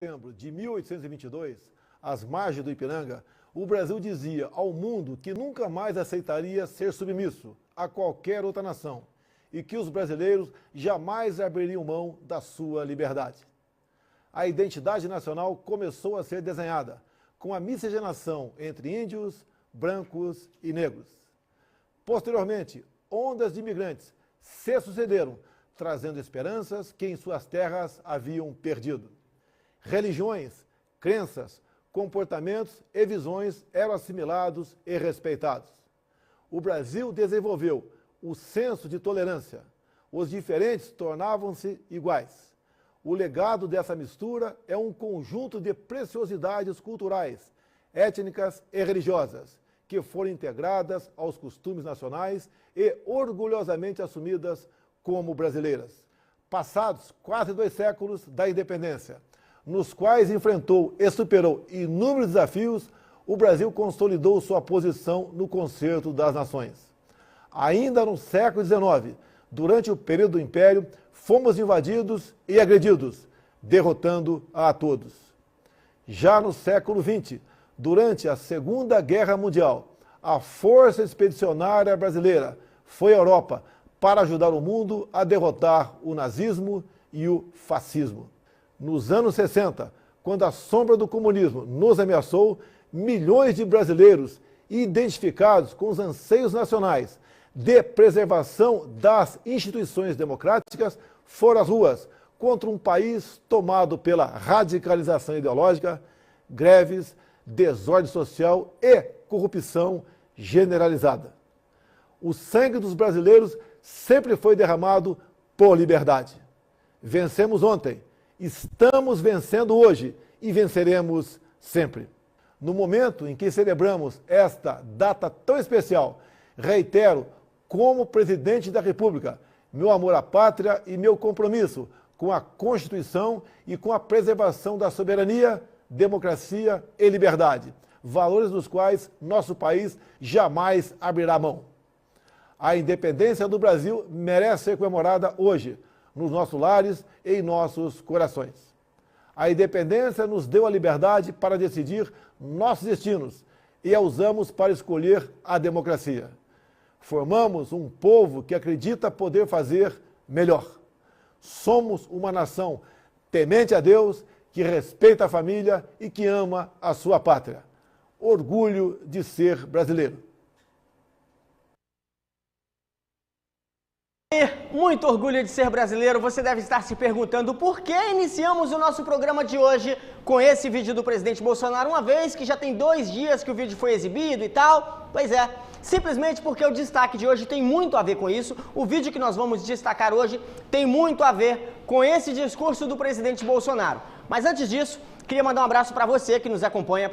Setembro de 1822, às margens do Ipiranga, o Brasil dizia ao mundo que nunca mais aceitaria ser submisso a qualquer outra nação e que os brasileiros jamais abririam mão da sua liberdade. A identidade nacional começou a ser desenhada com a miscigenação entre índios, brancos e negros. Posteriormente, ondas de imigrantes se sucederam, trazendo esperanças que em suas terras haviam perdido. Religiões, crenças, comportamentos e visões eram assimilados e respeitados. O Brasil desenvolveu o senso de tolerância. Os diferentes tornavam-se iguais. O legado dessa mistura é um conjunto de preciosidades culturais, étnicas e religiosas, que foram integradas aos costumes nacionais e orgulhosamente assumidas como brasileiras. Passados quase 2 séculos da independência, nos quais enfrentou e superou inúmeros desafios, o Brasil consolidou sua posição no concerto das nações. Ainda no século XIX, durante o período do Império, fomos invadidos e agredidos, derrotando a todos. Já no século XX, durante a Segunda Guerra Mundial, a Força Expedicionária Brasileira foi à Europa para ajudar o mundo a derrotar o nazismo e o fascismo. Nos anos 60, quando a sombra do comunismo nos ameaçou, milhões de brasileiros identificados com os anseios nacionais de preservação das instituições democráticas foram às ruas contra um país tomado pela radicalização ideológica, greves, desordem social e corrupção generalizada. O sangue dos brasileiros sempre foi derramado por liberdade. Vencemos ontem, estamos vencendo hoje e venceremos sempre. No momento em que celebramos esta data tão especial, reitero, como presidente da República, meu amor à pátria e meu compromisso com a Constituição e com a preservação da soberania, democracia e liberdade, valores dos quais nosso país jamais abrirá mão. A independência do Brasil merece ser comemorada hoje, nos nossos lares e em nossos corações. A independência nos deu a liberdade para decidir nossos destinos e a usamos para escolher a democracia. Formamos um povo que acredita poder fazer melhor. Somos uma nação temente a Deus, que respeita a família e que ama a sua pátria. Orgulho de ser brasileiro. Muito orgulho de ser brasileiro. Você deve estar se perguntando por que iniciamos o nosso programa de hoje com esse vídeo do presidente Bolsonaro, uma vez que já tem 2 dias que o vídeo foi exibido e tal. Pois é, simplesmente porque o destaque de hoje tem muito a ver com isso. O vídeo que nós vamos destacar hoje tem muito a ver com esse discurso do presidente Bolsonaro. Mas antes disso, queria mandar um abraço para você que nos acompanha,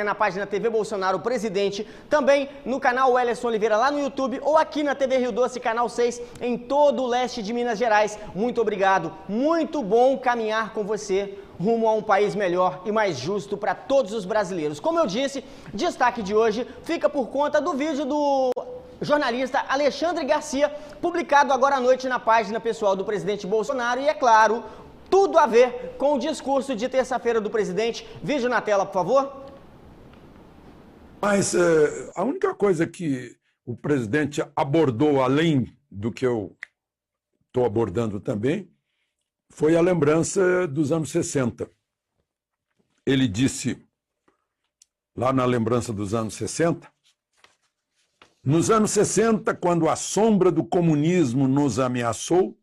na página TV Bolsonaro Presidente, também no canal Wellerson Oliveira lá no YouTube ou aqui na TV Rio Doce, canal 6, em todo o leste de Minas Gerais. Muito obrigado, muito bom caminhar com você rumo a um país melhor e mais justo para todos os brasileiros. Como eu disse, destaque de hoje fica por conta do vídeo do jornalista Alexandre Garcia, publicado agora à noite na página pessoal do presidente Bolsonaro e, é claro, tudo a ver com o discurso de terça-feira do presidente. Vídeo na tela, por favor. Mas a única coisa que o presidente abordou, além do que eu estou abordando também, foi a lembrança dos anos 60. Ele disse, lá na lembrança dos anos 60, nos anos 60, quando a sombra do comunismo nos ameaçou,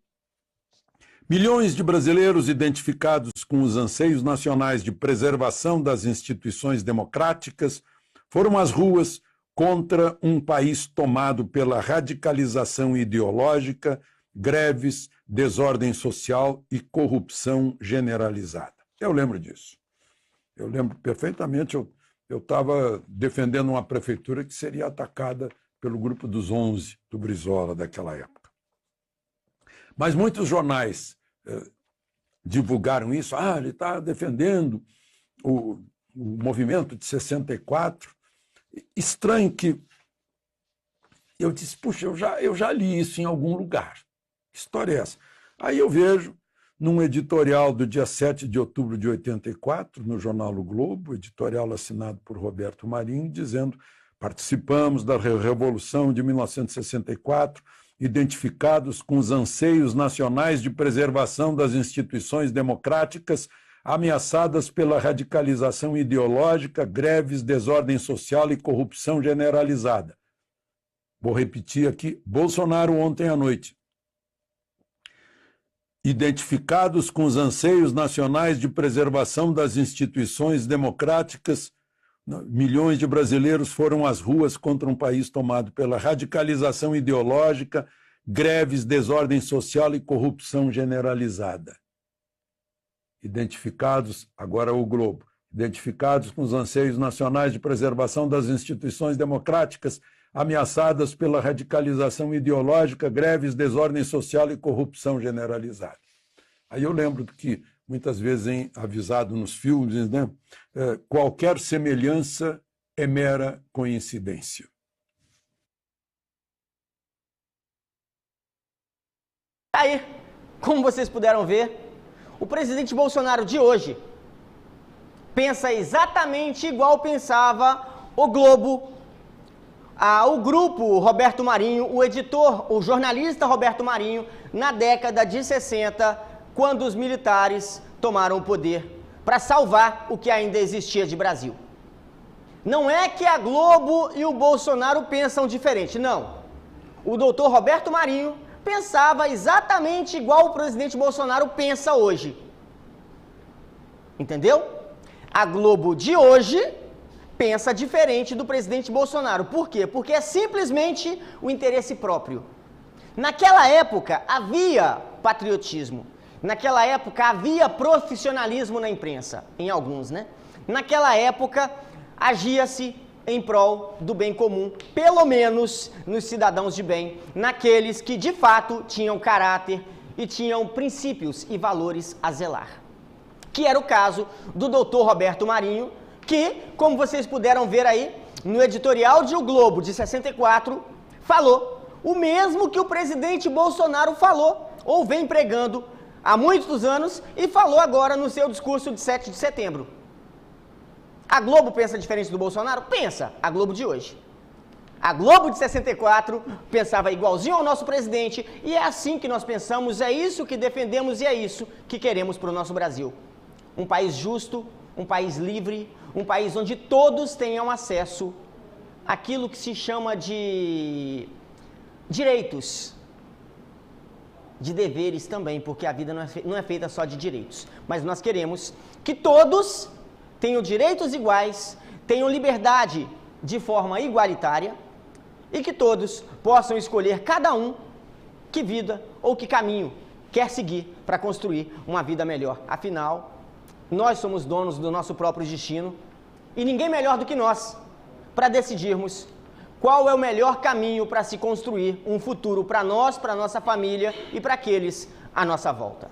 milhões de brasileiros identificados com os anseios nacionais de preservação das instituições democráticas foram às ruas contra um país tomado pela radicalização ideológica, greves, desordem social e corrupção generalizada. Eu lembro disso. Eu lembro perfeitamente, eu estava defendendo uma prefeitura que seria atacada pelo Grupo dos 11 do Brizola daquela época. Mas muitos jornais divulgaram isso. Ele está defendendo o movimento de 64. Estranho que eu disse, puxa, eu já li isso em algum lugar. Que história é essa? Aí eu vejo num editorial do dia 7 de outubro de 84, no jornal O Globo, editorial assinado por Roberto Marinho, dizendo: participamos da Revolução de 1964, identificados com os anseios nacionais de preservação das instituições democráticas, ameaçadas pela radicalização ideológica, greves, desordem social e corrupção generalizada. Vou repetir aqui, Bolsonaro ontem à noite. Identificados com os anseios nacionais de preservação das instituições democráticas, milhões de brasileiros foram às ruas contra um país tomado pela radicalização ideológica, greves, desordem social e corrupção generalizada. Identificados, agora o Globo, identificados com os anseios nacionais de preservação das instituições democráticas, ameaçadas pela radicalização ideológica, greves, desordem social e corrupção generalizada. Aí eu lembro que, muitas vezes avisado nos filmes, né, qualquer semelhança é mera coincidência. Aí, como vocês puderam ver, o presidente Bolsonaro de hoje pensa exatamente igual pensava o Globo, o grupo Roberto Marinho, o editor, o jornalista Roberto Marinho, na década de 60, quando os militares tomaram o poder para salvar o que ainda existia de Brasil. Não é que a Globo e o Bolsonaro pensam diferente, não. O doutor Roberto Marinho pensava exatamente igual o presidente Bolsonaro pensa hoje. Entendeu? A Globo de hoje pensa diferente do presidente Bolsonaro. Por quê? Porque é simplesmente o interesse próprio. Naquela época havia patriotismo. Naquela época havia profissionalismo na imprensa, em alguns, né? Naquela época agia-se em prol do bem comum, pelo menos nos cidadãos de bem, naqueles que de fato tinham caráter e tinham princípios e valores a zelar. Que era o caso do doutor Roberto Marinho, que, como vocês puderam ver aí, no editorial de O Globo de 64, falou o mesmo que o presidente Bolsonaro falou, ou vem pregando há muitos anos, e falou agora no seu discurso de 7 de setembro. A Globo pensa diferente do Bolsonaro? Pensa, a Globo de hoje. A Globo de 64 pensava igualzinho ao nosso presidente, e é assim que nós pensamos, é isso que defendemos e é isso que queremos para o nosso Brasil. Um país justo, um país livre, um país onde todos tenham acesso àquilo que se chama de direitos, de deveres também, porque a vida não é feita só de direitos. Mas nós queremos que todos tenham direitos iguais, tenham liberdade de forma igualitária e que todos possam escolher cada um que vida ou que caminho quer seguir para construir uma vida melhor. Afinal, nós somos donos do nosso próprio destino e ninguém melhor do que nós para decidirmos qual é o melhor caminho para se construir um futuro para nós, para nossa família e para aqueles à nossa volta.